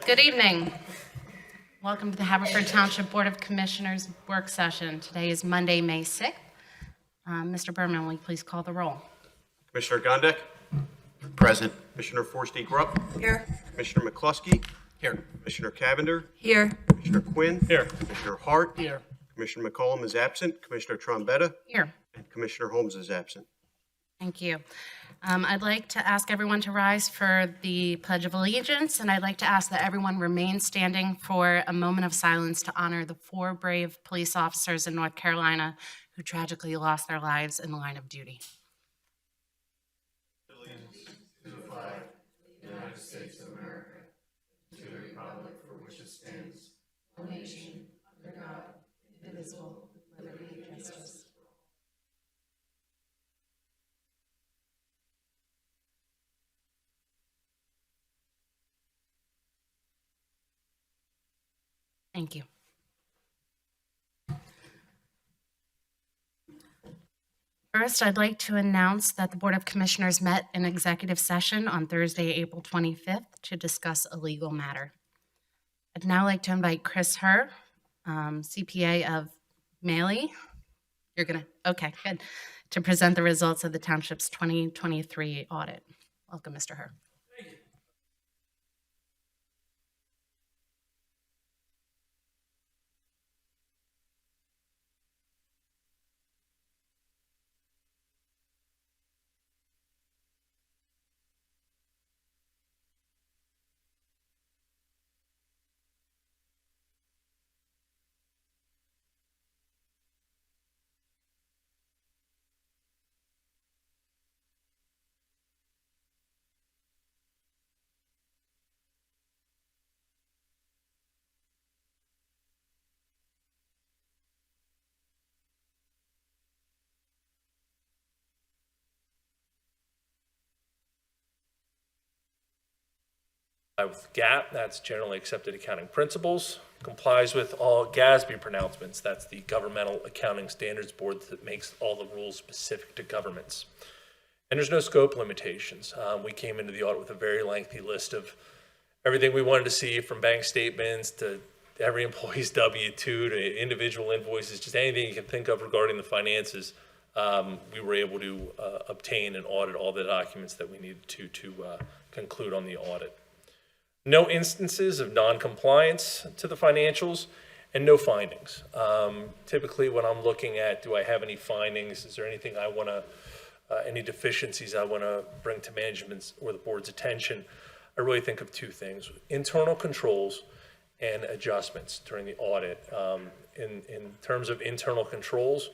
Good evening. Welcome to the Haverford Township Board of Commissioners work session. Today is Monday, May 6th. Mr. Berman, will you please call the roll? Commissioner Gondek? Present. Commissioner Forresty Grubb? Here. Commissioner McCluskey? Here. Commissioner Cavender? Here. Commissioner Quinn? Here. Commissioner Hart? Here. Commissioner McCollum is absent. Commissioner Trombetta? Here. And Commissioner Holmes is absent. Thank you. I'd like to ask everyone to rise for the Pledge of Allegiance, and I'd like to ask that everyone remain standing for a moment of silence to honor the 4 brave police officers in North Carolina who tragically lost their lives in the line of duty. Thank you. First, I'd like to announce that the Board of Commissioners met in executive session on Thursday, April 25th to discuss a legal matter. I'd now like to invite Chris Herr, CPA of Maley. You're gonna, okay, good, to present the results of the Township's 2023 audit. Welcome, Mr. Herr. With GAAP, that's generally accepted accounting principles, complies with all GASB pronouncements, that's the Governmental Accounting Standards Board that makes all the rules specific to governments. And there's no scope limitations. We came into the audit with a very lengthy list of everything we wanted to see, from bank statements to every employee's W-2 to individual invoices, just anything you can think of regarding the finances. We were able to obtain and audit all the documents that we needed to conclude on the audit. No instances of non-compliance to the financials, and no findings. Typically when I'm looking at, do I have any findings? Is there anything I want to, any deficiencies I want to bring to management's or the board's attention? I really think of 2 things: internal controls and adjustments during the audit. In terms of internal controls,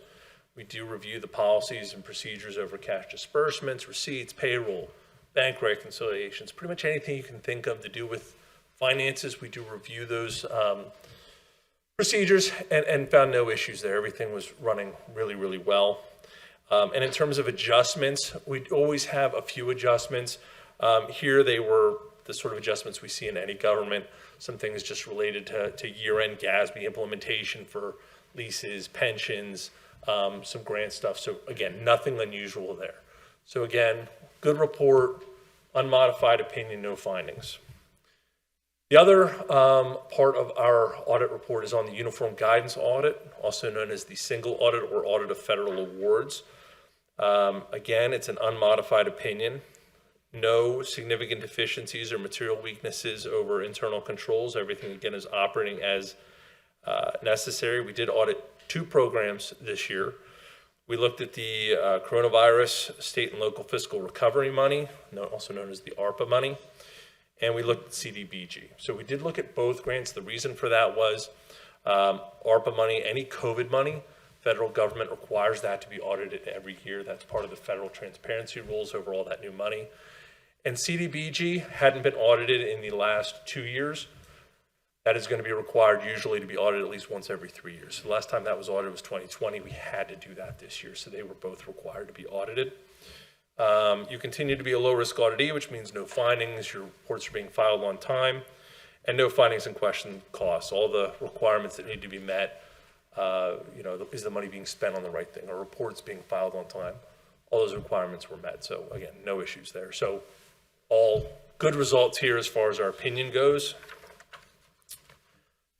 we do review the policies and procedures over cash disbursements, receipts, payroll, bank reconciliations, pretty much anything you can think of to do with finances. We do review those procedures and found no issues there. Everything was running really, really well. And in terms of adjustments, we always have a few adjustments. Here they were the sort of adjustments we see in any government. Some things just related to year-end GASB implementation for leases, pensions, some grant stuff. So again, nothing unusual there. So again, good report, unmodified opinion, no findings. The other part of our audit report is on the Uniform Guidance Audit, also known as the Single Audit or Audit of Federal Awards. Again, it's an unmodified opinion. No significant deficiencies or material weaknesses over internal controls. Everything, again, is operating as necessary. We did audit 2 programs this year. We looked at the coronavirus state and local fiscal recovery money, also known as the ARPA money, and we looked at CDBG. So we did look at both grants. The reason for that was ARPA money, any COVID money, federal government requires that to be audited every year. That's part of the federal transparency rules over all that new money. And CDBG hadn't been audited in the last 2 years. That is going to be required usually to be audited at least once every 3 years. The last time that was audited was 2020. We had to do that this year, so they were both required to be audited. You continue to be a low-risk auditee, which means no findings. Your reports are being filed on time, and no findings in question costs. All the requirements that need to be met, is the money being spent on the right thing? Are reports being filed on time? All those requirements were met. So again, no issues there. So all good results here as far as our opinion goes.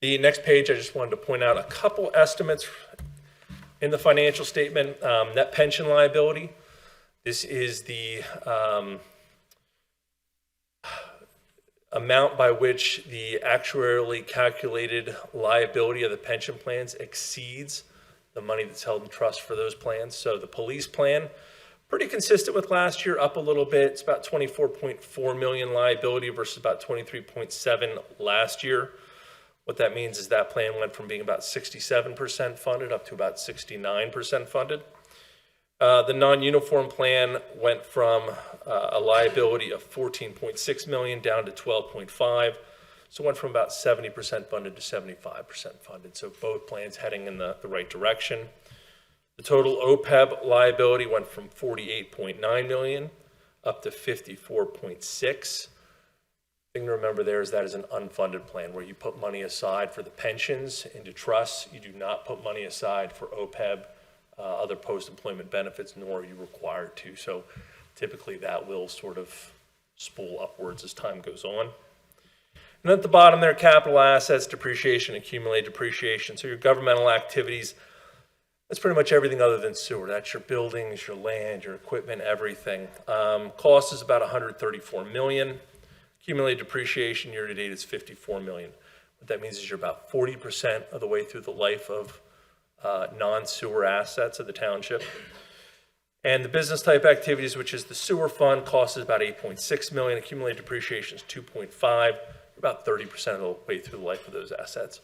The next page, I just wanted to point out a couple estimates in the financial statement. Net pension liability. This is the amount by which the actuarially calculated liability of the pension plans exceeds the money that's held in trust for those plans. So the police plan, pretty consistent with last year, up a little bit. It's about 24.4 million liability versus about 23.7 last year. What that means is that plan went from being about 67% funded up to about 69% funded. The non-uniform plan went from a liability of 14.6 million down to 12.5. So it went from about 70% funded to 75% funded. So both plans heading in the right direction. The total OPEB liability went from 48.9 million up to 54.6. Thing to remember there is that is an unfunded plan where you put money aside for the pensions into trusts. You do not put money aside for OPEB, other post-employment benefits, nor are you required to. So typically that will sort of spool upwards as time goes on. And at the bottom there, capital assets, depreciation, accumulated depreciation. So your governmental activities, that's pretty much everything other than sewer. That's your buildings, your land, your equipment, everything. Cost is about 134 million. Accumulated depreciation year to date is 54 million. What that means is you're about 40% of the way through the life of non-sewer assets of the township. And the business type activities, which is the sewer fund, cost is about 8.6 million. Accumulated depreciation is 2.5, about 30% of the way through the life of those assets.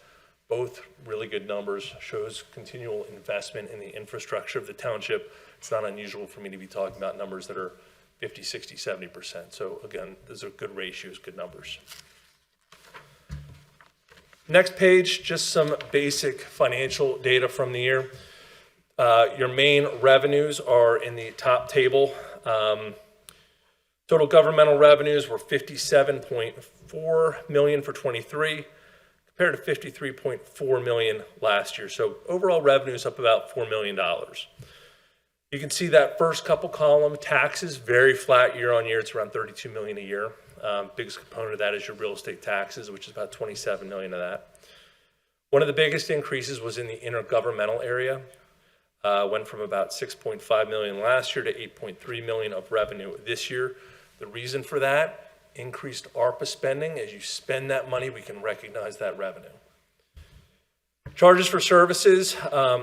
Both really good numbers, shows continual investment in the infrastructure of the township. It's not unusual for me to be talking about numbers that are 50, 60, 70%. So again, those are good ratios, good numbers. Next page, just some basic financial data from the year. Your main revenues are in the top table. Total governmental revenues were 57.4 million for 23, compared to 53.4 million last year. So overall revenues up about $4 million. You can see that first couple column, taxes, very flat year on year. It's around 32 million a year. Biggest component of that is your real estate taxes, which is about 27 million of that. One of the biggest increases was in the intergovernmental area. Went from about 6.5 million last year to 8.3 million of revenue this year. The reason for that, increased ARPA spending. As you spend that money, we can recognize that revenue. Charges for services,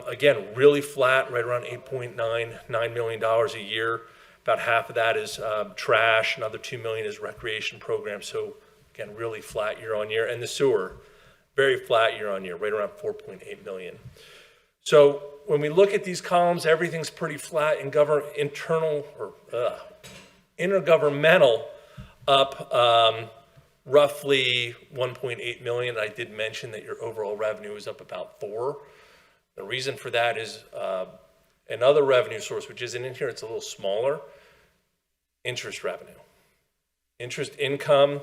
again, really flat, right around $8.9 million a year. About half of that is trash, another $2 million is recreation programs. So again, really flat year on year. And the sewer, very flat year on year, right around 4.8 million. So when we look at these columns, everything's pretty flat in intergovernmental up roughly 1.8 million. I did mention that your overall revenue is up about 4. The reason for that is another revenue source, which isn't in here, it's a little smaller, interest revenue. Interest income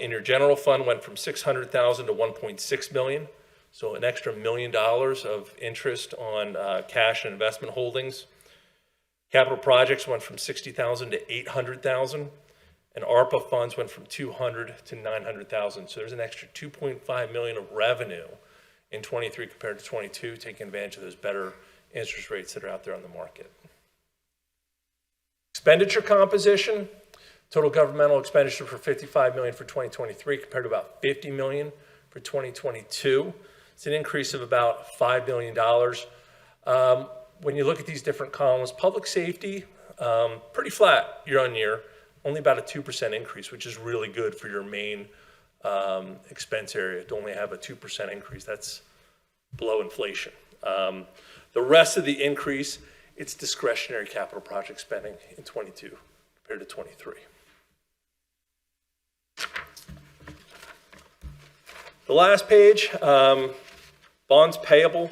in your general fund went from 600,000 to 1.6 million. So an extra $1 million of interest on cash and investment holdings. Capital projects went from 60,000 to 800,000. And ARPA funds went from 200 to 900,000. So there's an extra 2.5 million of revenue in 23 compared to 22, taking advantage of those better interest rates that are out there on the market. Expenditure composition, total governmental expenditure for 55 million for 2023 compared to about 50 million for 2022. It's an increase of about $5 million. When you look at these different columns, public safety, pretty flat year on year. Only about a 2% increase, which is really good for your main expense area to only have a 2% increase. That's below inflation. The rest of the increase, it's discretionary capital project spending in 22 compared to 23. The last page, bonds payable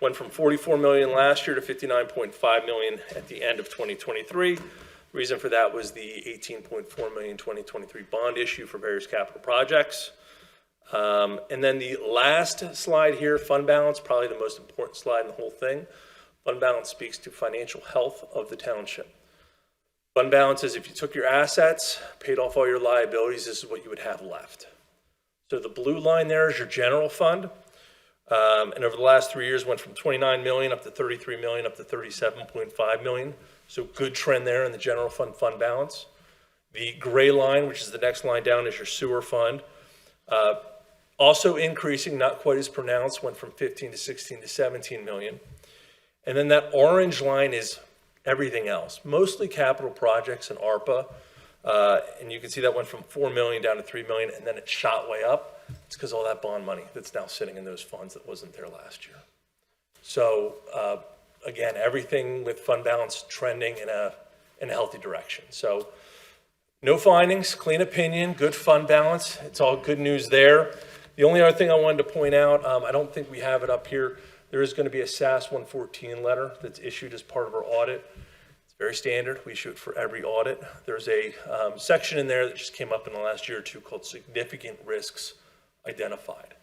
went from 44 million last year to 59.5 million at the end of 2023. Reason for that was the 18.4 million 2023 bond issue for various capital projects. And then the last slide here, fund balance, probably the most important slide in the whole thing. Fund balance speaks to financial health of the township. Fund balance is if you took your assets, paid off all your liabilities, this is what you would have left. So the blue line there is your general fund. And over the last 3 years, went from 29 million up to 33 million, up to 37.5 million. So good trend there in the general fund balance. The gray line, which is the next line down, is your sewer fund. Also increasing, not quite as pronounced, went from 15 to 16 to 17 million. And then that orange line is everything else, mostly capital projects and ARPA. And you can see that went from 4 million down to 3 million, and then it shot way up. It's because all that bond money that's now sitting in those funds that wasn't there last year. So again, everything with fund balance trending in a healthy direction. So no findings, clean opinion, good fund balance. It's all good news there. The only other thing I wanted to point out, I don't think we have it up here. There is going to be a SAS 114 letter that's issued as part of our audit. It's very standard. We issue it for every audit. There's a section in there that just came up in the last year or two called significant risks identified.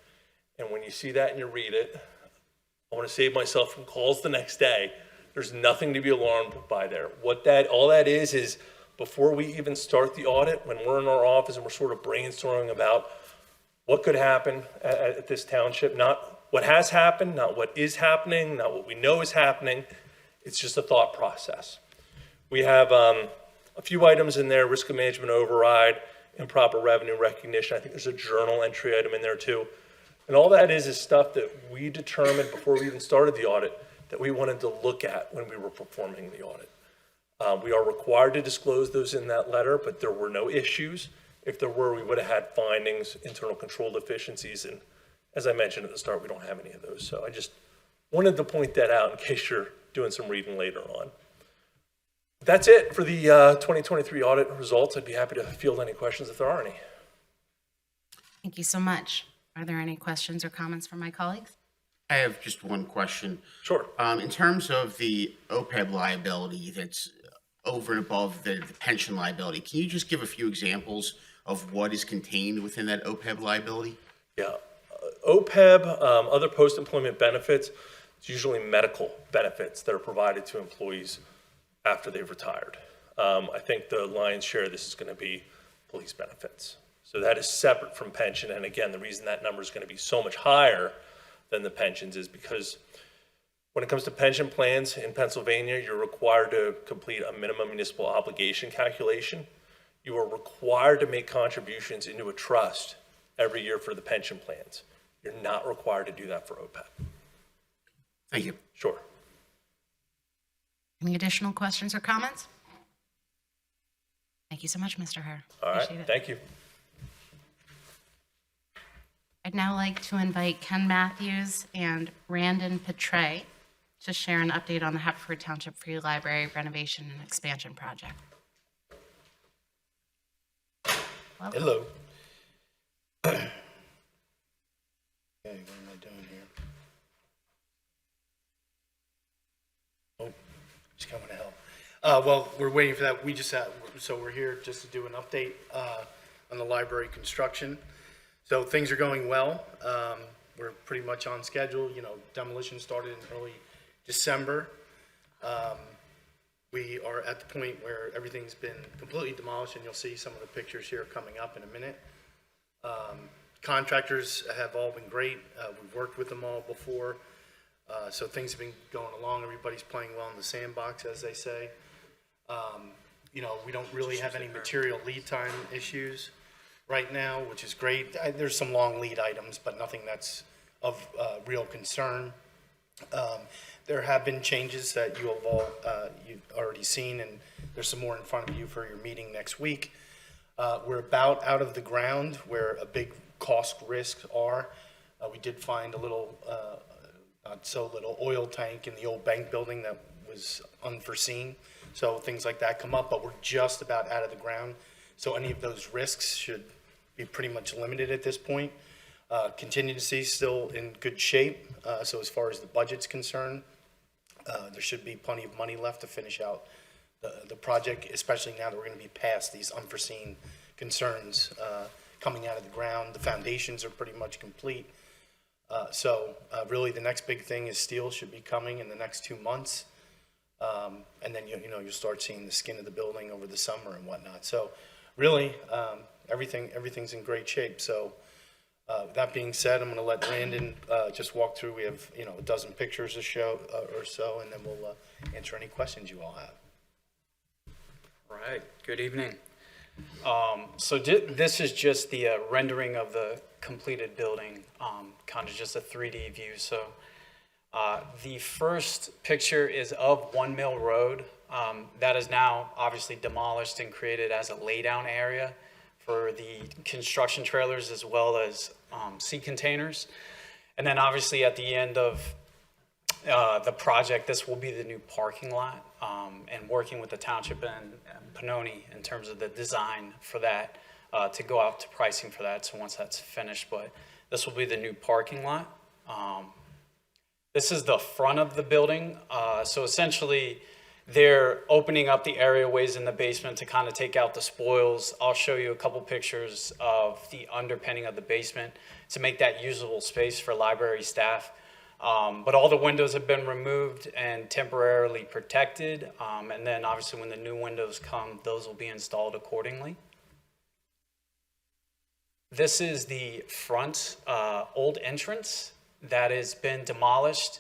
And when you see that and you read it, I want to save myself from calls the next day. There's nothing to be alarmed by there. All that is before we even start the audit, when we're in our office and we're sort of brainstorming about what could happen at this township, not what has happened, not what is happening, not what we know is happening. It's just a thought process. We have a few items in there: risk management override, improper revenue recognition. I think there's a journal entry item in there too. And all that is stuff that we determined before we even started the audit that we wanted to look at when we were performing the audit. We are required to disclose those in that letter, but there were no issues. If there were, we would have had findings, internal control deficiencies, and as I mentioned at the start, we don't have any of those. So I just wanted to point that out in case you're doing some reading later on. That's it for the 2023 audit results. I'd be happy to field any questions if there are any. Thank you so much. Are there any questions or comments from my colleagues? I have just one question. Sure. In terms of the OPEB liability that's over and above the pension liability, can you just give a few examples of what is contained within that OPEB liability? Yeah. OPEB, other post-employment benefits, it's usually medical benefits that are provided to employees after they've retired. I think the lion's share of this is going to be police benefits. So that is separate from pension. And again, the reason that number is going to be so much higher than the pensions is because when it comes to pension plans in Pennsylvania, you're required to complete a minimum municipal obligation calculation. You are required to make contributions into a trust every year for the pension plans. You're not required to do that for OPEB. Thank you. Sure. Any additional questions or comments? Thank you so much, Mr. Herr. All right. Appreciate it. Thank you. I'd now like to invite Ken Matthews and Randon Petray to share an update on the Haverford Township Free Library renovation and expansion project. Welcome. Hello. Okay, what am I doing here? Oh, she's coming to help. Well, we're waiting for that. So we're here just to do an update on the library construction. So things are going well. We're pretty much on schedule. Demolition started in early December. We are at the point where everything's been completely demolished, and you'll see some of the pictures here coming up in a minute. Contractors have all been great. We've worked with them all before. So things have been going along. Everybody's playing well in the sandbox, as they say. We don't really have any material lead time issues right now, which is great. There's some long lead items, but nothing that's of real concern. There have been changes that you've already seen, and there's some more in front of you for your meeting next week. We're about out of the ground where a big cost risks are. We did find a little, not so little, oil tank in the old bank building that was unforeseen. So things like that come up, but we're just about out of the ground. So any of those risks should be pretty much limited at this point. Contingency still in good shape. So as far as the budget's concerned, there should be plenty of money left to finish out the project, especially now that we're going to be past these unforeseen concerns coming out of the ground. The foundations are pretty much complete. So really the next big thing is steel should be coming in the next 2 months. And then you'll start seeing the skin of the building over the summer and whatnot. So really everything's in great shape. So That being said, I'm going to let Brandon just walk through. We have, a dozen pictures to show or so, and then we'll answer any questions you all have. All right, good evening. This is just the rendering of the completed building, kind of just a 3D view. So the first picture is of 1 Mill Road. That is now obviously demolished and created as a laydown area for the construction trailers as well as sea containers. And then obviously at the end of the project, this will be the new parking lot, and working with the township and Pannoni in terms of the design for that, to go out to pricing for that. So once that's finished, but this will be the new parking lot. This is the front of the building. So essentially they're opening up the areaways in the basement to kind of take out the spoils. I'll show you a couple pictures of the underpinning of the basement to make that usable space for library staff. But all the windows have been removed and temporarily protected. And then obviously when the new windows come, those will be installed accordingly. This is the front old entrance that has been demolished.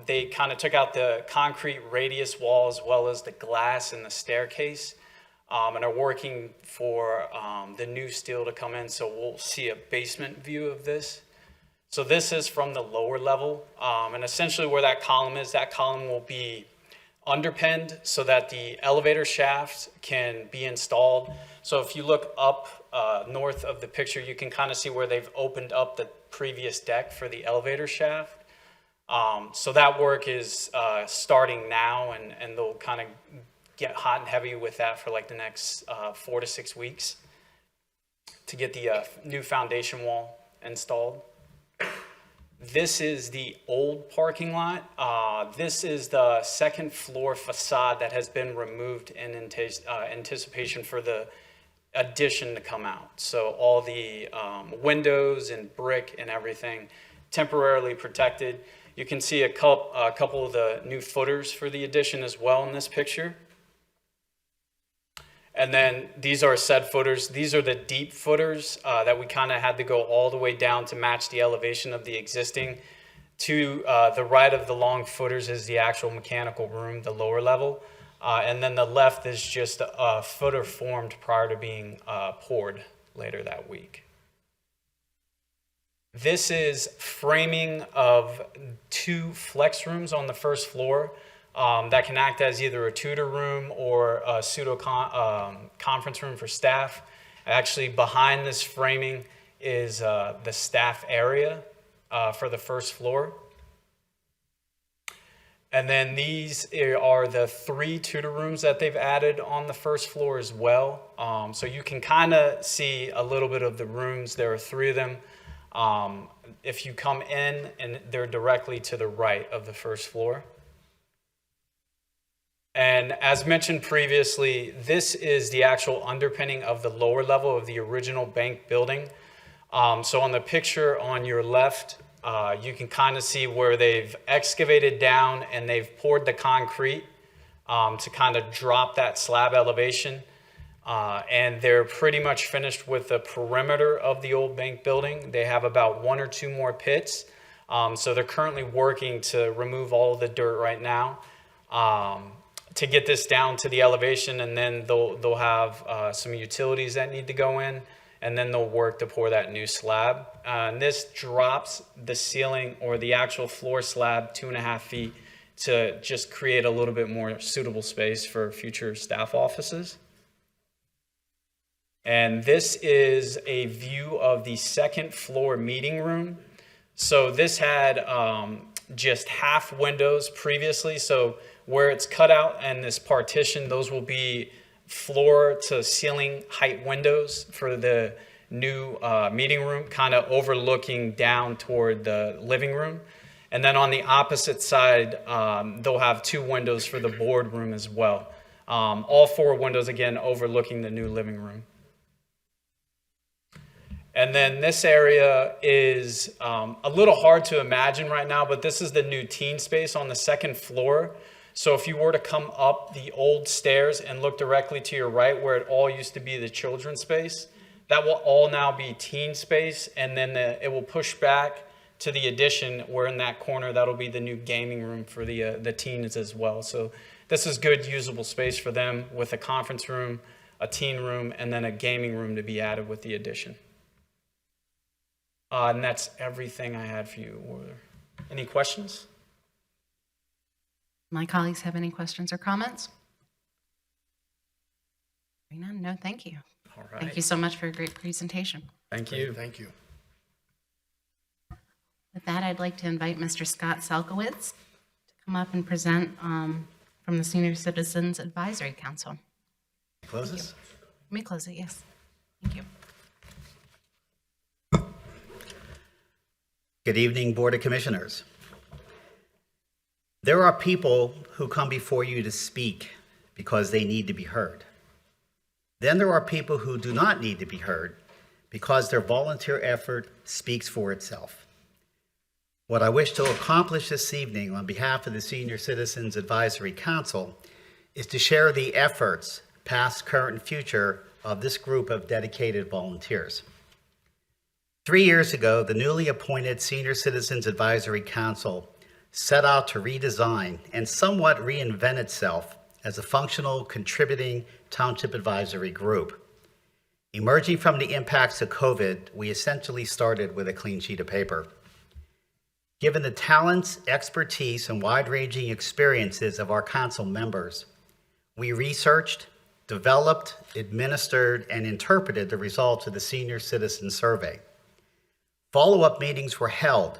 They kind of took out the concrete radius wall as well as the glass and the staircase, and are working for the new steel to come in. So we'll see a basement view of this. So this is from the lower level, and essentially where that column will be underpinned so that the elevator shaft can be installed. So if you look up north of the picture, you can kind of see where they've opened up the previous deck for the elevator shaft. So that work is starting now, and they'll kind of get hot and heavy with that for like the next 4 to 6 weeks to get the new foundation wall installed. This is the old parking lot. This is the second floor facade that has been removed in anticipation for the addition to come out. So all the windows and brick and everything temporarily protected. You can see a couple of the new footers for the addition as well in this picture. And then these are said footers. These are the deep footers that we kind of had to go all the way down to match the elevation of the existing. To the right of the long footers is the actual mechanical room, the lower level. And then the left is just a footer formed prior to being poured later that week. This is framing of 2 flex rooms on the first floor that can act as either a tutor room or a conference room for staff. Actually, behind this framing is the staff area for the first floor. And then these are the 3 tutor rooms that they've added on the first floor as well. So you can kind of see a little bit of the rooms. There are 3 of them. If you come in, and they're directly to the right of the first floor. And as mentioned previously, this is the actual underpinning of the lower level of the original bank building. So on the picture on your left, you can kind of see where they've excavated down and they've poured the concrete to kind of drop that slab elevation. And they're pretty much finished with the perimeter of the old bank building. They have about 1 or 2 more pits. So they're currently working to remove all of the dirt right now to get this down to the elevation. And then they'll have some utilities that need to go in. And then they'll work to pour that new slab. And this drops the ceiling or the actual floor slab 2.5 feet to just create a little bit more suitable space for future staff offices. And this is a view of the second floor meeting room. So this had just half windows previously. So where it's cut out and this partition, those will be floor to ceiling height windows for the new meeting room, kind of overlooking down toward the living room. And then on the opposite side, they'll have 2 windows for the boardroom as well. All 4 windows, again, overlooking the new living room. And then this area is a little hard to imagine right now, but this is the new teen space on the second floor. So if you were to come up the old stairs and look directly to your right where it all used to be the children's space, That will all now be teen space, and then it will push back to the addition where in that corner, that'll be the new gaming room for the teens as well. So this is good usable space for them with a conference room, a teen room, and then a gaming room to be added with the addition. And that's everything I had for you. Any questions? My colleagues have any questions or comments? Hearing none, no, thank you. All right. Thank you so much for a great presentation. Thank you. Thank you. With that, I'd like to invite Mr. Scott Selkowitz to come up and present from the Senior Citizens Advisory Council. Close this? Let me close it, yes. Thank you. Good evening, Board of Commissioners. There are people who come before you to speak because they need to be heard. Then there are people who do not need to be heard because their volunteer effort speaks for itself. What I wish to accomplish this evening on behalf of the Senior Citizens Advisory Council is to share the efforts, past, current, and future, of this group of dedicated volunteers. 3 years ago, the newly appointed Senior Citizens Advisory Council set out to redesign and somewhat reinvent itself as a functional, contributing township advisory group. Emerging from the impacts of COVID, we essentially started with a clean sheet of paper. Given the talents, expertise, and wide-ranging experiences of our council members, we researched, developed, administered, and interpreted the results of the Senior Citizen Survey. Follow-up meetings were held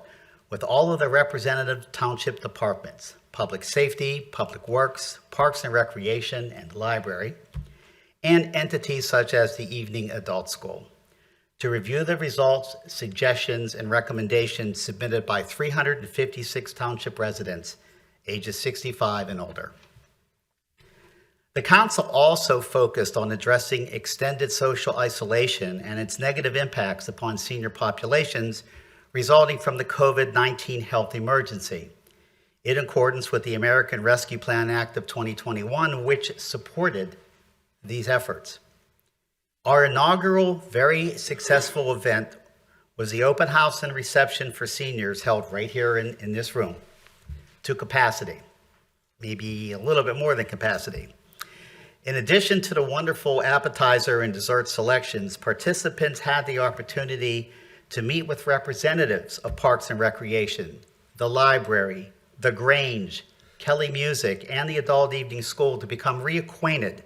with all of the representative township departments, public safety, public works, parks and recreation, and library, and entities such as the evening adult school, to review the results, suggestions, and recommendations submitted by 356 township residents ages 65 and older. The council also focused on addressing extended social isolation and its negative impacts upon senior populations resulting from the COVID-19 health emergency, in accordance with the American Rescue Plan Act of 2021, which supported these efforts. Our inaugural, very successful event was the open house and reception for seniors held right here in this room to capacity, maybe a little bit more than capacity. In addition to the wonderful appetizer and dessert selections, participants had the opportunity to meet with representatives of Parks and Recreation, the library, the Grange, Kelly Music, and the Adult Evening School to become reacquainted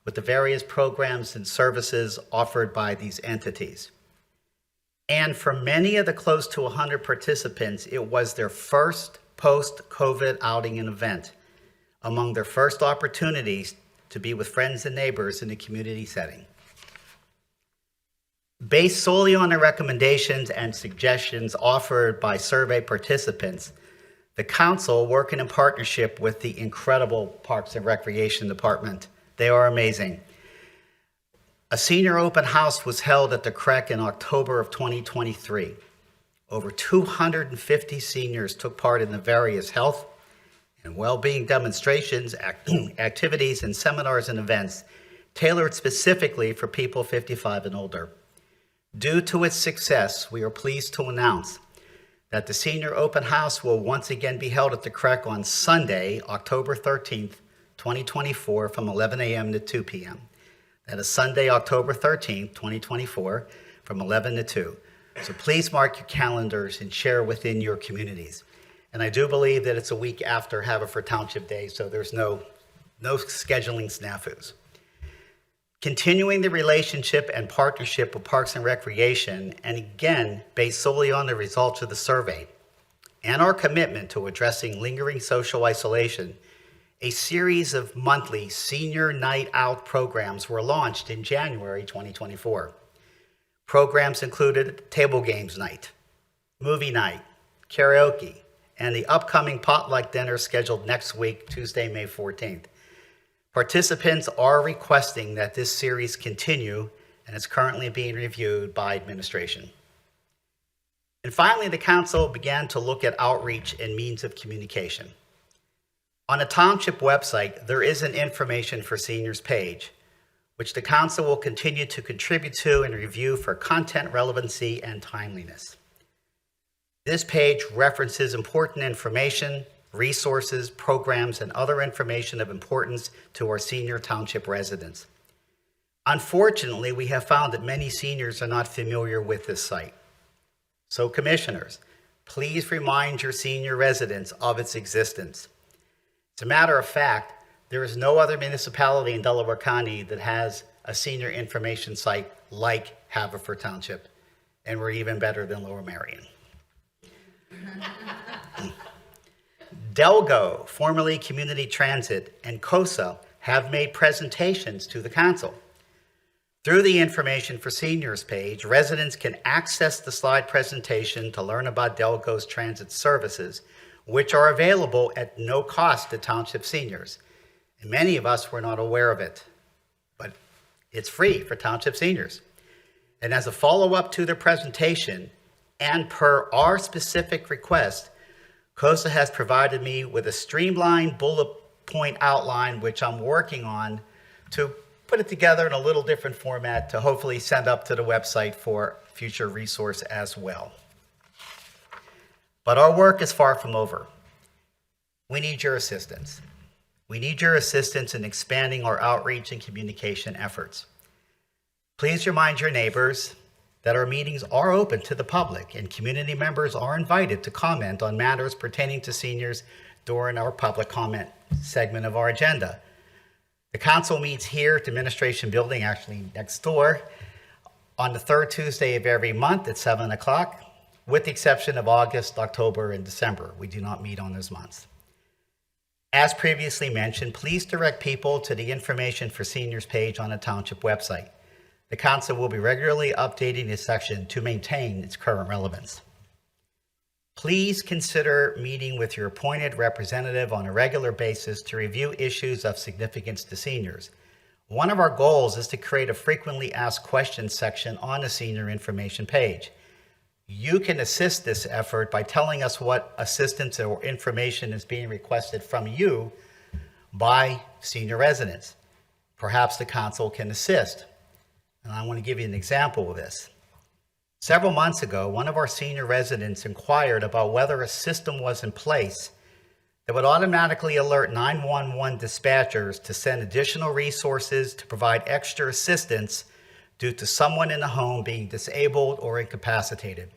with the various programs and services offered by these entities. And for many of the close to 100 participants, it was their first post-COVID outing and event, among their first opportunities to be with friends and neighbors in a community setting. Based solely on the recommendations and suggestions offered by survey participants, the council, working in partnership with the incredible Parks and Recreation Department, they are amazing. A senior open house was held at the CREC in October of 2023. Over 250 seniors took part in the various health and well-being demonstrations, activities, and seminars and events tailored specifically for people 55 and older. Due to its success, we are pleased to announce that the Senior Open House will once again be held at the CREC on Sunday, October 13th, 2024, from 11 a.m. to 2 p.m. That is Sunday, October 13th, 2024, from 11 to 2. So please mark your calendars and share within your communities. And I do believe that it's a week after Haverford Township Day, so there's no scheduling snafus. Continuing the relationship and partnership with Parks and Recreation, and again, based solely on the results of the survey, and our commitment to addressing lingering social isolation, a series of monthly senior night out programs were launched in January 2024. Programs included table games night, movie night, karaoke, and the upcoming potluck dinner scheduled next week, Tuesday, May 14th. Participants are requesting that this series continue, and is currently being reviewed by administration. And finally, the council began to look at outreach and means of communication. On the township website, there is an information for seniors page, which the council will continue to contribute to and review for content relevancy and timeliness. This page references important information, resources, programs, and other information of importance to our senior township residents. Unfortunately, we have found that many seniors are not familiar with this site. So commissioners, please remind your senior residents of its existence. As a matter of fact, there is no other municipality in Delaware County that has a senior information site like Haverford Township, and we're even better than Lower Merion. Delgo, formerly Community Transit, and COSA have made presentations to the council. Through the Information for Seniors page, residents can access the slide presentation to learn about Delgo's transit services, which are available at no cost to township seniors. And many of us were not aware of it, but it's free for township seniors. And as a follow-up to their presentation, and per our specific request, COSA has provided me with a streamlined bullet point outline, which I'm working on to put it together in a little different format to hopefully send up to the website for future resource as well. But our work is far from over. We need your assistance. We need your assistance in expanding our outreach and communication efforts. Please remind your neighbors that our meetings are open to the public and community members are invited to comment on matters pertaining to seniors during our public comment segment of our agenda. The council meets here at the Administration Building, actually next door, on the third Tuesday of every month at 7 o'clock, with the exception of August, October, and December. We do not meet on those months. As previously mentioned, please direct people to the Information for Seniors page on the township website. The council will be regularly updating this section to maintain its current relevance. Please consider meeting with your appointed representative on a regular basis to review issues of significance to seniors. One of our goals is to create a frequently asked questions section on the senior information page. You can assist this effort by telling us what assistance or information is being requested from you by senior residents. Perhaps the council can assist. And I want to give you an example of this. Several months ago, one of our senior residents inquired about whether a system was in place that would automatically alert 911 dispatchers to send additional resources to provide extra assistance due to someone in the home being disabled or incapacitated.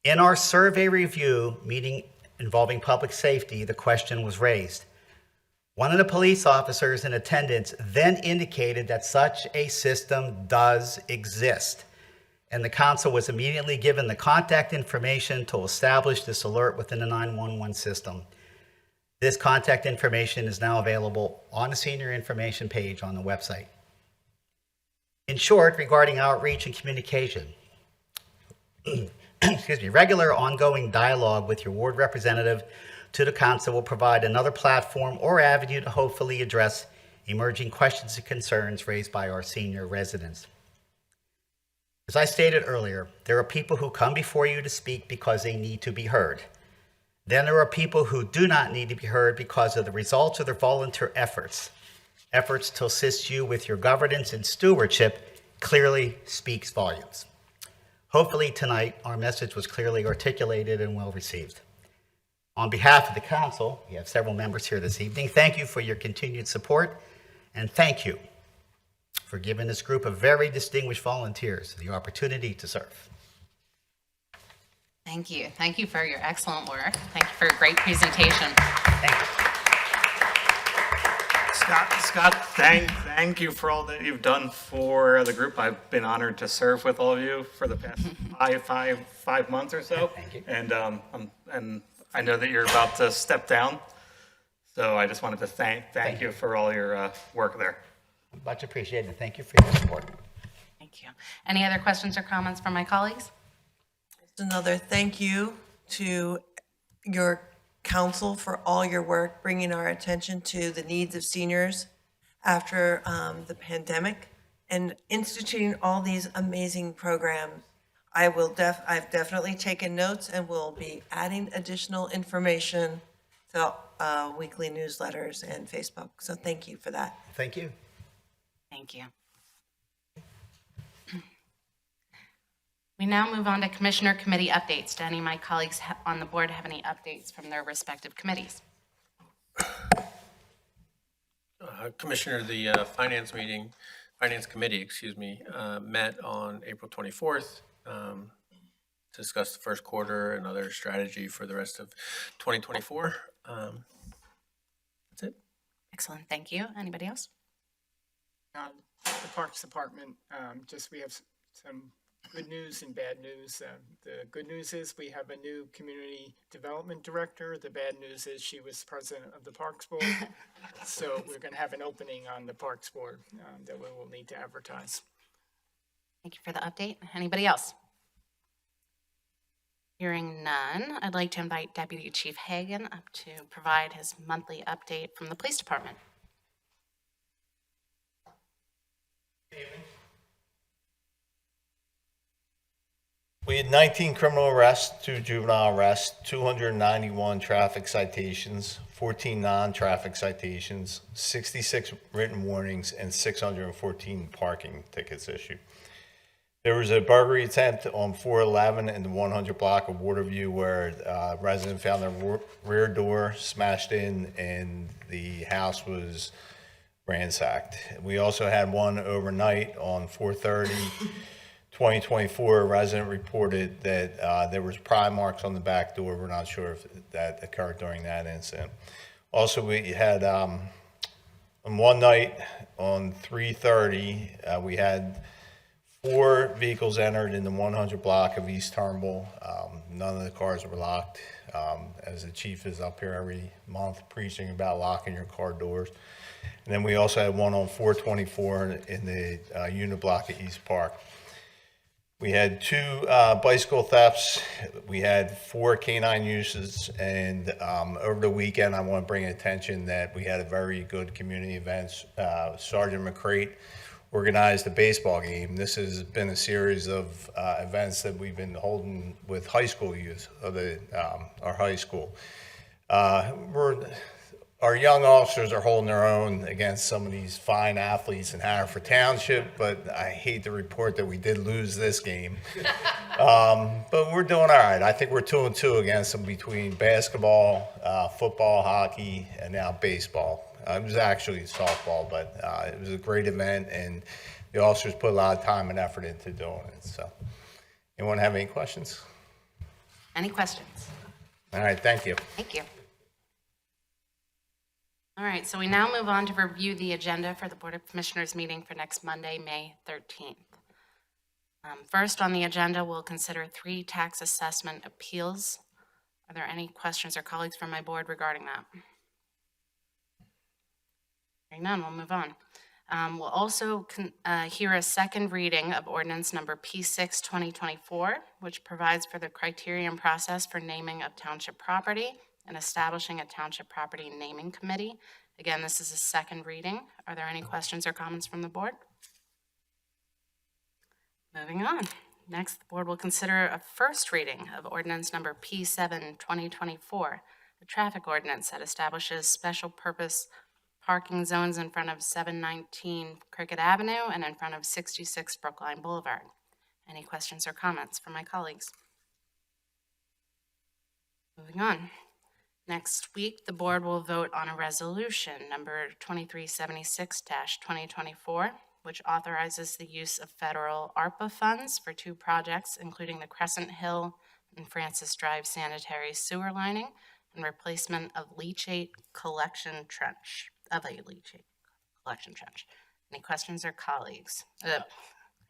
In our survey review meeting involving public safety, the question was raised. One of the police officers in attendance then indicated that such a system does exist, and the council was immediately given the contact information to establish this alert within the 911 system. This contact information is now available on the senior information page on the website. In short, regarding outreach and communication, regular ongoing dialogue with your ward representative to the council will provide another platform or avenue to hopefully address emerging questions and concerns raised by our senior residents. As I stated earlier, there are people who come before you to speak because they need to be heard. Then there are people who do not need to be heard because of the results of their volunteer efforts to assist you with your governance and stewardship clearly speaks volumes. Hopefully tonight our message was clearly articulated and well received. On behalf of the council, we have several members here this evening. Thank you for your continued support, and thank you for giving this group of very distinguished volunteers the opportunity to serve. Thank you. Thank you for your excellent work. Thank you for a great presentation. Thank you. Scott, thank you for all that you've done for the group. I've been honored to serve with all of you for the past five months or so. Thank you. And I know that you're about to step down, so I just wanted to thank you for all your work there. Much appreciated. Thank you for your support. Thank you. Any other questions or comments from my colleagues? Just another thank you to your council for all your work, bringing our attention to the needs of seniors after the pandemic and instituting all these amazing programs. I've definitely taken notes and will be adding additional information to weekly newsletters and Facebook. So thank you for that. Thank you. Thank you. We now move on to Commissioner Committee updates. Do any of my colleagues on the board have any updates from their respective committees? Commissioner, the Finance Committee, met on April 24th to discuss the first quarter and other strategy for the rest of 2024. That's it. Excellent, thank you. Anybody else? The Parks Department, we have some good news and bad news. The good news is we have a new community development director. The bad news is she was president of the Parks Board. So we're going to have an opening on the Parks Board that we will need to advertise. Thank you for the update. Anybody else? Hearing none, I'd like to invite Deputy Chief Hagan up to provide his monthly update from the Police Department. We had 19 criminal arrests, 2 juvenile arrests, 291 traffic citations, 14 non-traffic citations, 66 written warnings, and 614 parking tickets issued. There was a burglary attempt on 411 in the 100 block of Waterview where a resident found their rear door smashed in and the house was ransacked. We also had one overnight on 4/30/2024. A resident reported that there was pry marks on the back door. We're not sure if that occurred during that incident. Also, we had on one night on 3/30, we had 4 vehicles entered in the 100 block of East Turnbull. None of the cars were locked. As the chief is up here every month preaching about locking your car doors. And then we also had one on 424 in the unit block at East Park. We had 2 bicycle thefts. We had 4 canine uses. And over the weekend, I want to bring attention that we had a very good community event. Sergeant McCrate organized a baseball game. This has been a series of events that we've been holding with high school youth of our high school. Our young officers are holding their own against some of these fine athletes in Haverford Township, but I hate to report that we did lose this game. But we're doing all right. I think we're 2-2 against them between basketball, football, hockey, and now baseball. It was actually softball, but it was a great event, and the officers put a lot of time and effort into doing it. So, anyone have any questions? Any questions? All right, thank you. Thank you. All right, so we now move on to review the agenda for the Board of Commissioners meeting for next Monday, May 13th. First on the agenda, we'll consider 3 tax assessment appeals. Are there any questions or colleagues from my board regarding that? Hearing none, we'll move on. We'll also hear a second reading of ordinance number P6/2024, which provides for the criterion process for naming of township property and establishing a township property naming committee. Again, this is a second reading. Are there any questions or comments from the board? Moving on. Next, the board will consider a first reading of ordinance number P7/2024, the traffic ordinance that establishes special purpose parking zones in front of 719 Cricket Avenue and in front of 66 Brookline Boulevard. Any questions or comments from my colleagues? Moving on. Next week, the board will vote on a resolution number 2376-2024, which authorizes the use of federal ARPA funds for 2 projects, including the Crescent Hill and Francis Drive sanitary sewer lining and replacement of leachate collection trench. Any questions or colleagues?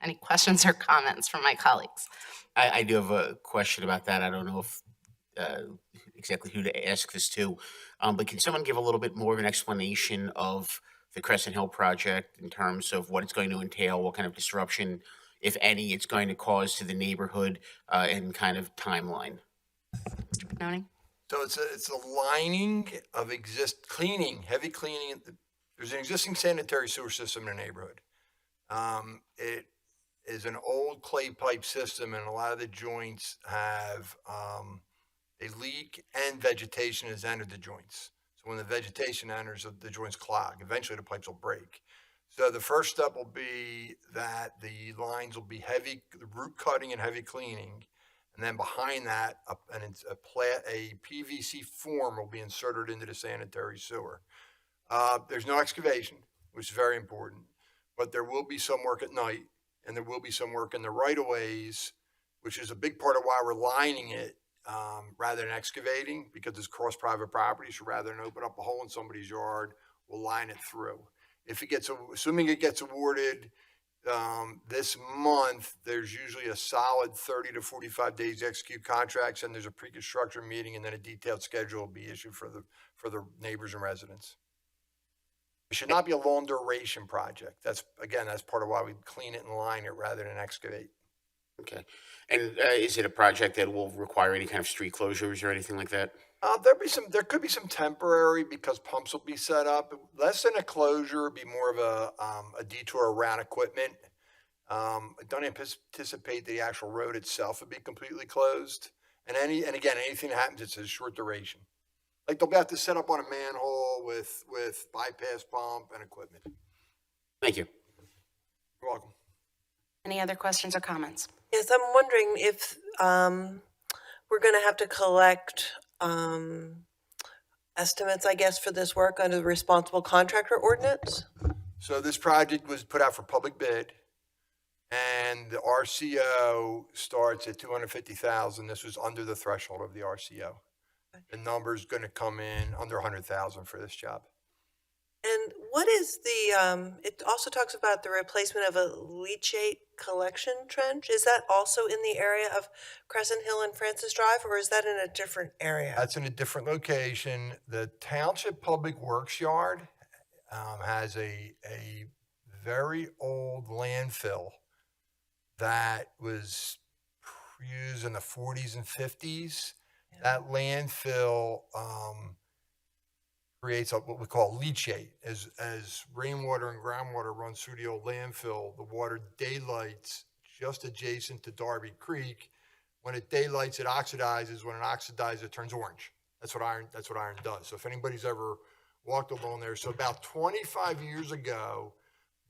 Any questions or comments from my colleagues? I do have a question about that. I don't know if exactly who to ask this to, but can someone give a little bit more of an explanation of the Crescent Hill project in terms of what it's going to entail, what kind of disruption, if any, it's going to cause to the neighborhood, and kind of timeline? Mr. Pannoni? So it's a lining of heavy cleaning. There's an existing sanitary sewer system in the neighborhood. It is an old clay pipe system, and a lot of the joints have a leak, and vegetation has entered the joints. So when the vegetation enters, the joints clog. Eventually, the pipes will break. So the first step will be that the lines will be heavy, root cutting and heavy cleaning. And then behind that, a PVC form will be inserted into the sanitary sewer. There's no excavation, which is very important, but there will be some work at night, and there will be some work in the right-of-ways, which is a big part of why we're lining it rather than excavating, because it's cross private property. So rather than open up a hole in somebody's yard, we'll line it through. Assuming it gets awarded this month, there's usually a solid 30 to 45 days to execute contracts, and there's a pre-construction meeting, and then a detailed schedule will be issued for the neighbors and residents. It should not be a long duration project. That's part of why we clean it and line it rather than excavate. Okay. And is it a project that will require any kind of street closures or anything like that? There could be some temporary, because pumps will be set up. Less than a closure, be more of a detour around equipment. I don't anticipate the actual road itself would be completely closed. And again, anything that happens, it's a short duration. Like they'll have to set up on a manhole with bypass pump and equipment. Thank you. You're welcome. Any other questions or comments? Yes, I'm wondering if we're going to have to collect estimates, I guess, for this work under the responsible contractor ordinance? So this project was put out for public bid, and the RCO starts at $250,000. This was under the threshold of the RCO. The number's going to come in under $100,000 for this job. And what is the, it also talks about the replacement of a leachate collection trench. Is that also in the area of Crescent Hill and Francis Drive, or is that in a different area? That's in a different location. The Township Public Works Yard has a very old landfill that was used in the 40s and 50s. Yeah. That landfill creates what we call leachate. As rainwater and groundwater runs through the old landfill, the water daylights just adjacent to Darby Creek. When it daylights, it oxidizes. When it oxidizes, it turns orange. That's what iron does. So if anybody's ever walked along there, so about 25 years ago,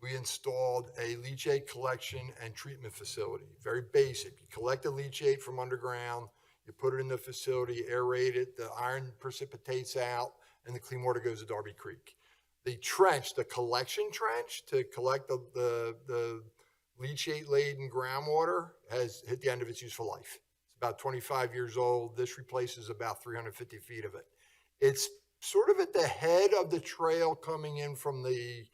we installed a leachate collection and treatment facility. Very basic. You collect the leachate from underground, you put it in the facility, aerate it, the iron precipitates out, and the clean water goes to Darby Creek. The trench, the collection trench to collect the leachate-laden groundwater has hit the end of its useful life. It's about 25 years old. This replaces about 350 feet of it. It's sort of at the head of the trail coming in from the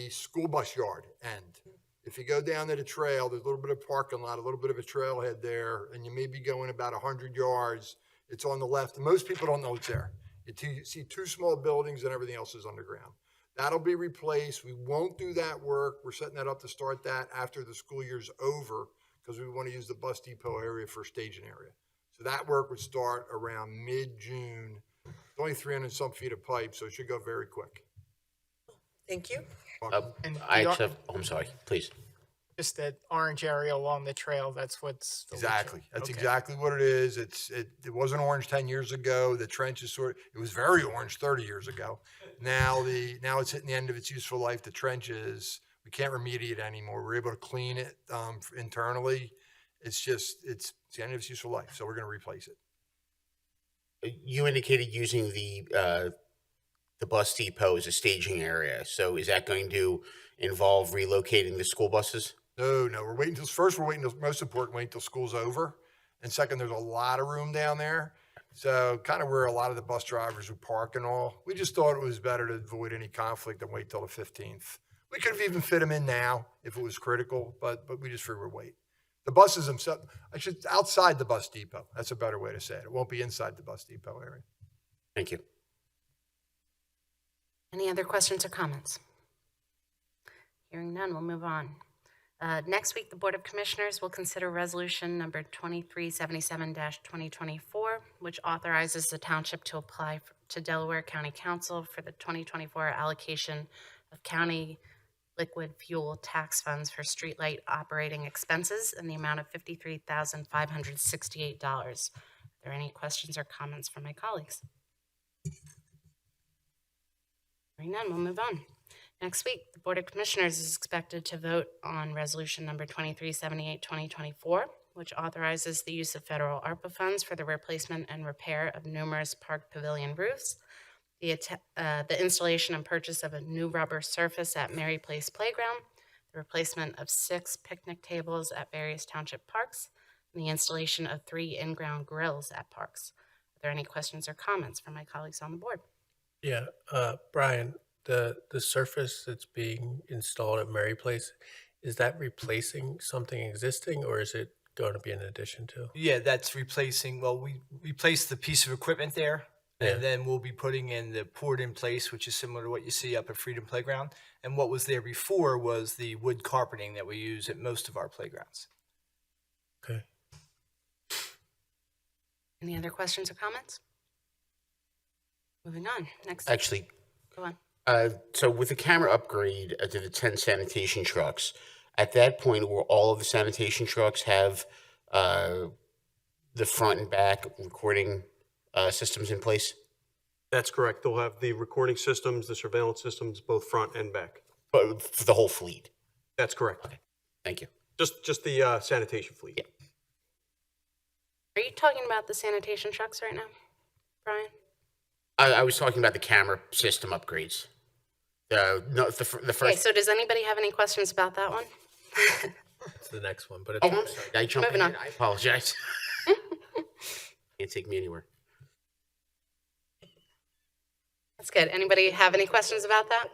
school bus yard end. If you go down to the trail, there's a little bit of parking lot, a little bit of a trailhead there, and you may be going about 100 yards. It's on the left. And most people don't know it's there. You see two small buildings and everything else is underground. That'll be replaced. We won't do that work. We're setting that up to start that after the school year's over, because we want to use the bus depot area for staging area. So that work would start around mid-June. It's only 300 some feet of pipe, so it should go very quick. Thank you. And I'm sorry, please. just that orange area along the trail, that's what's. Exactly. That's okay. exactly what it is. It wasn't orange 10 years ago. The trench is it was very orange 30 years ago. Now it's hitting the end of its useful life. The trench is, we can't remediate anymore. We're able to clean it internally. It's the end of its useful life. So we're going to replace it. You indicated using the bus depot as a staging area. So is that going to involve relocating the school buses? No, we're waiting till most important, wait till school's over. And second, there's a lot of room down there. So kind of where a lot of the bus drivers would park and all. We just thought it was better to avoid any conflict than wait till the 15th. We could have even fit them in now if it was critical, but we just figured we'd wait. The buses themselves, outside the bus depot. That's a better way to say it. It won't be inside the bus depot area. Thank you. Any other questions or comments? Hearing none, we'll move on. Next week, the Board of Commissioners will consider resolution number 2377-2024, which authorizes the township to apply to Delaware County Council for the 2024 allocation of county liquid fuel tax funds for streetlight operating expenses in the amount of $53,568. Are there any questions or comments from my colleagues? Hearing none, we'll move on. Next week, the Board of Commissioners is expected to vote on Resolution Number 2378, 2024, which authorizes the use of federal ARPA funds for the replacement and repair of numerous park pavilion roofs, the installation and purchase of a new rubber surface at Mary Place Playground, the replacement of 6 picnic tables at various township parks, and the installation of 3 in-ground grills at parks. Are there any questions or comments from my colleagues on the board? Yeah, Brian, the surface that's being installed at Mary Place, is that replacing something existing or is it going to be an addition to? Yeah, that's replacing, well, we replaced the piece of equipment there, Yeah. and then we'll be putting in the poured in place, which is similar to what you see up at Freedom Playground. And what was there before was the wood carpeting that we use at most of our playgrounds. Okay. Any other questions or comments? Moving on. Next. Actually, Go on. so with the camera upgrade to the 10 sanitation trucks, at that point, will all of the sanitation trucks have the front and back recording systems in place? That's correct. They'll have the recording systems, the surveillance systems, both front and back. But for the whole fleet? That's correct. Thank you. Just the sanitation fleet. Yeah. Are you talking about the sanitation trucks right now, Brian? I was talking about the camera system upgrades. No, the Okay, first. so does anybody have any questions about that one? It's the next one, but Oh, it's, I'm sorry. Did I jump Moving in? on. I apologize. Can't take me anywhere. That's good. Anybody have any questions about that?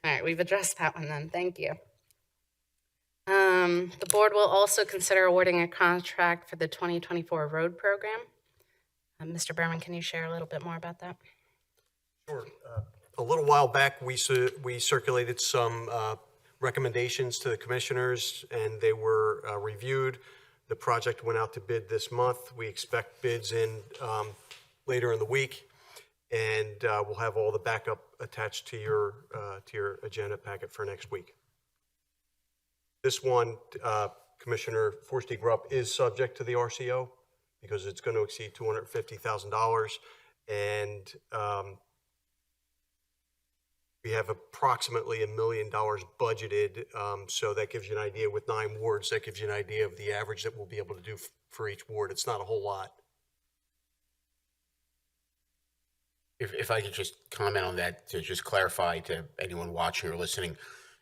All right, we've addressed that one then. Thank you. The board will also consider awarding a contract for the 2024 road program. Mr. Berman, can you share a little bit more about that? Sure. A little while back, we circulated some recommendations to the commissioners, and they were reviewed. The project went out to bid this month. We expect bids in later in the week, and we'll have all the backup attached to your agenda packet for next week. This one, Commissioner Forstey-Grupp, is subject to the RCO because it's going to exceed $250,000, and we have approximately $1 million budgeted, so that gives you an idea. With 9 wards, that gives you an idea of the average that we'll be able to do for each ward. It's not a whole lot. If I could just comment on that to just clarify to anyone watching or listening,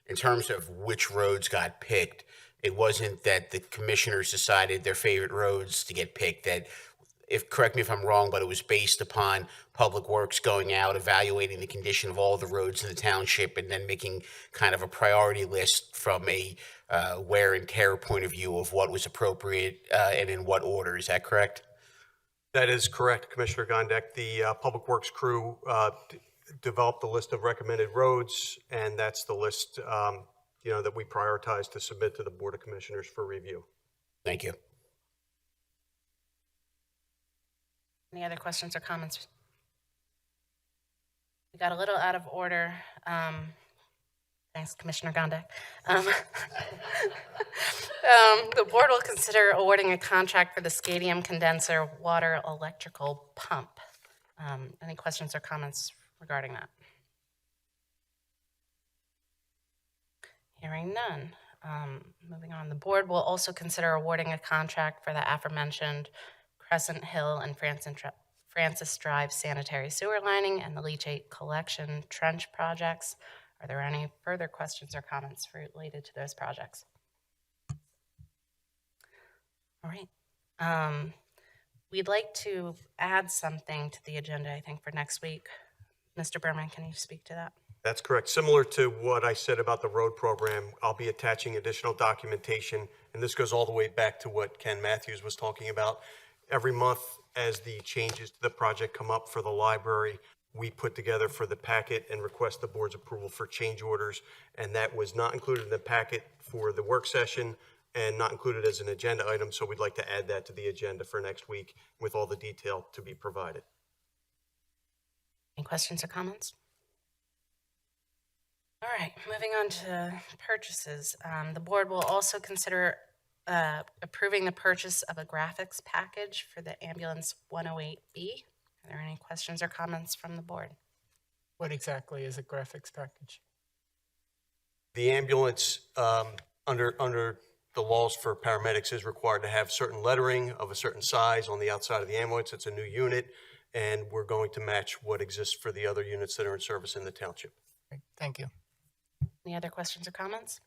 in terms of which roads got picked, it wasn't that the commissioners decided their favorite roads to get picked. That, correct me if I'm wrong, but it was based upon Public Works going out, evaluating the condition of all the roads in the township, and then making kind of a priority list from a wear and tear point of view of what was appropriate and in what order. Is that correct? That is correct, Commissioner Gondek. The Public Works crew developed a list of recommended roads, and that's the list that we prioritize to submit to the Board of Commissioners for review. Thank you. Any other questions or comments? We got a little out of order. Thanks, Commissioner Gondek. The board will consider awarding a contract for the Scadium Condenser Water Electrical Pump. Any questions or comments regarding that? Hearing none. Moving on, the board will also consider awarding a contract for the aforementioned Crescent Hill and Francis Drive sanitary sewer lining and the leachate collection trench projects. Are there any further questions or comments related to those projects? All right. We'd like to add something to the agenda, I think, for next week. Mr. Berman, can you speak to that? That's correct. Similar to what I said about the road program, I'll be attaching additional documentation, and this goes all the way back to what Ken Matthews was talking about. Every month, as the changes to the project come up for the library, we put together for the packet and request the board's approval for change orders, and that was not included in the packet for the work session and not included as an agenda item, so we'd like to add that to the agenda for next week with all the detail to be provided. Any questions or comments? All right, moving on to purchases. The board will also consider approving the purchase of a graphics package for the Ambulance 108B. Are there any questions or comments from the board? What exactly is a graphics package? The ambulance, under the laws for paramedics, is required to have certain lettering of a certain size on the outside of the ambulance. It's a new unit, and we're going to match what exists for the other units that are in service in the township. Thank you. Any other questions or comments?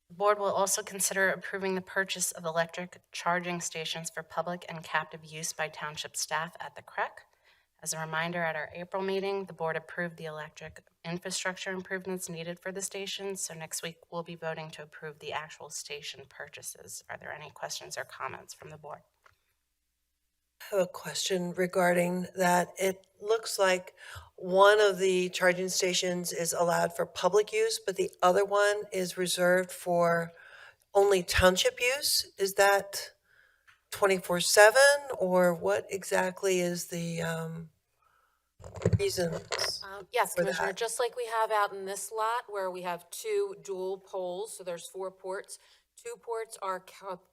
The board will also consider approving the purchase of electric charging stations for public and captive use by township staff at the CREC. As a reminder, at our April meeting, the board approved the electric infrastructure improvements needed for the stations, so next week we'll be voting to approve the actual station purchases. Are there any questions or comments from the board? I have a question regarding that. It looks like one of the charging stations is allowed for public use, but the other one is reserved for only township use. Is that 24/7, or what exactly is the reasons? Yes, for Commissioner, that? just like we have out in this lot where we have 2 dual poles, so there's 4 ports. 2 ports are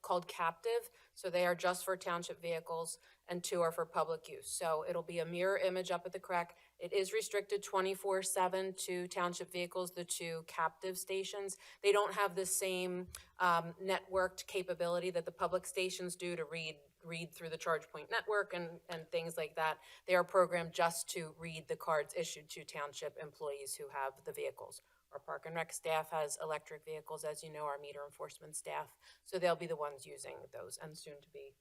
called captive, so they are just for township vehicles, and 2 are for public use. So it'll be a mirror image up at the CREC. It is restricted 24/7 to township vehicles, the 2 captive stations. They don't have the same networked capability that the public stations do to read through the ChargePoint network and things like that. They are programmed just to read the cards issued to township employees who have the vehicles. Our Park and Rec staff has electric vehicles, as you know, our meter enforcement staff. So they'll be the ones using those, and soon to be,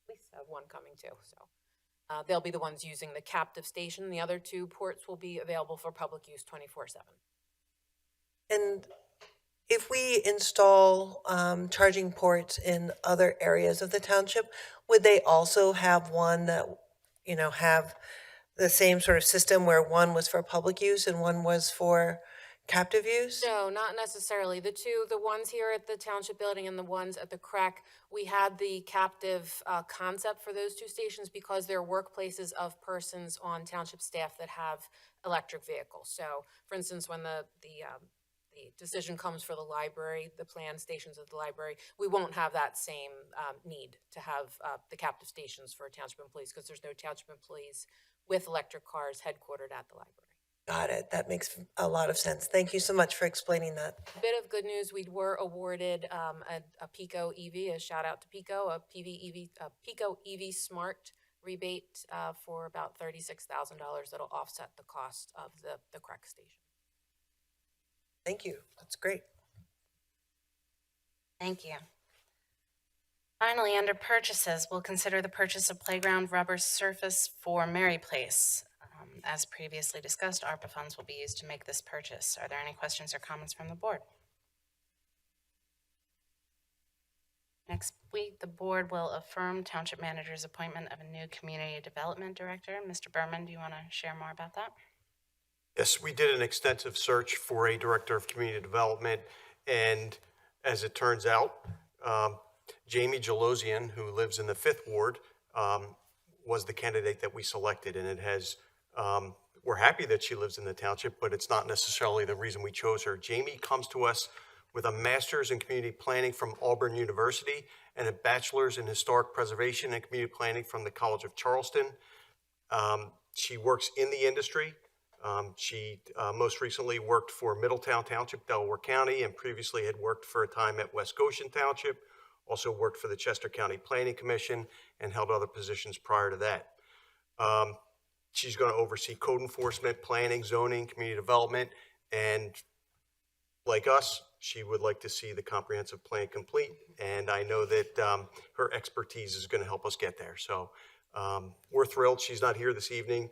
at least have one coming too. So they'll be the ones using the captive station. The other 2 ports will be available for public use 24/7. And if we install charging ports in other areas of the township, would they also have one that, have the same sort of system where one was for public use and one was for captive use? No, not necessarily. The ones here at the township building and the ones at the CREC, we had the captive concept for those 2 stations because they're workplaces of persons on township staff that have electric vehicles. So, for instance, when the decision comes for the library, the planned stations of the library, we won't have that same need to have the captive stations for township employees because there's no township employees with electric cars headquartered at the library. Got it. That makes a lot of sense. Thank you so much for explaining that. A bit of good news, we were awarded a Pico EV, a shout out to Pico, a Pico EV Smart rebate for about $36,000 that'll offset the cost of the CREC station. Thank you. That's great. Thank you. Finally, under purchases, we'll consider the purchase of playground rubber surface for Mary Place. As previously discussed, ARPA funds will be used to make this purchase. Are there any questions or comments from the board? Next week, the board will affirm Township Manager's appointment of a new Community Development Director. Mr. Berman, do you want to share more about that? Yes, we did an extensive search for a Director of Community Development, and as it turns out, Jamie Jelosian, who lives in the 5th Ward, was the candidate that we selected, and it has, we're happy that she lives in the township, but it's not necessarily the reason we chose her. Jamie comes to us with a master's in community planning from Auburn University and a bachelor's in historic preservation and community planning from the College of Charleston. She works in the industry. She most recently worked for Middletown Township, Delaware County, and previously had worked for a time at West Goshen Township, also worked for the Chester County Planning Commission, and held other positions prior to that. She's going to oversee code enforcement, planning, zoning, community development, and like us, she would like to see the comprehensive plan complete, and I know that her expertise is going to help us get there. So we're thrilled she's not here this evening,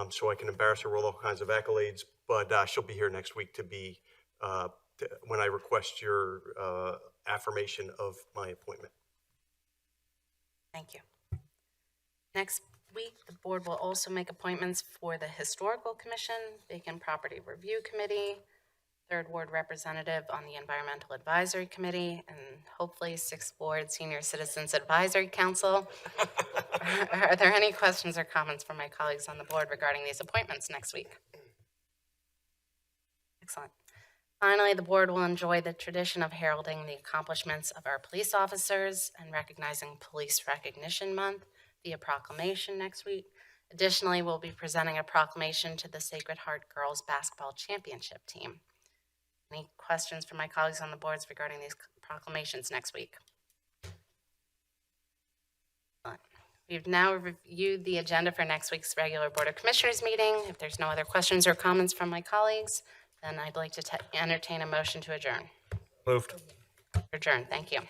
so I can embarrass her with all kinds of accolades, but she'll be here next week when I request your affirmation of my appointment. Thank you. Next week, the board will also make appointments for the Historical Commission, Vacant Property Review Committee, 3rd Ward Representative on the Environmental Advisory Committee, and hopefully 6th Ward Senior Citizens Advisory Council. Are there any questions or comments from my colleagues on the board regarding these appointments next week? Excellent. Finally, the board will enjoy the tradition of heralding the accomplishments of our police officers and recognizing Police Recognition Month via proclamation next week. Additionally, we'll be presenting a proclamation to the Sacred Heart Girls Basketball Championship team. Any questions from my colleagues on the boards regarding these proclamations next week? We've now reviewed the agenda for next week's regular Board of Commissioners meeting. If there's no other questions or comments from my colleagues, then I'd like to entertain a motion to adjourn. Moved. Adjourn, thank you.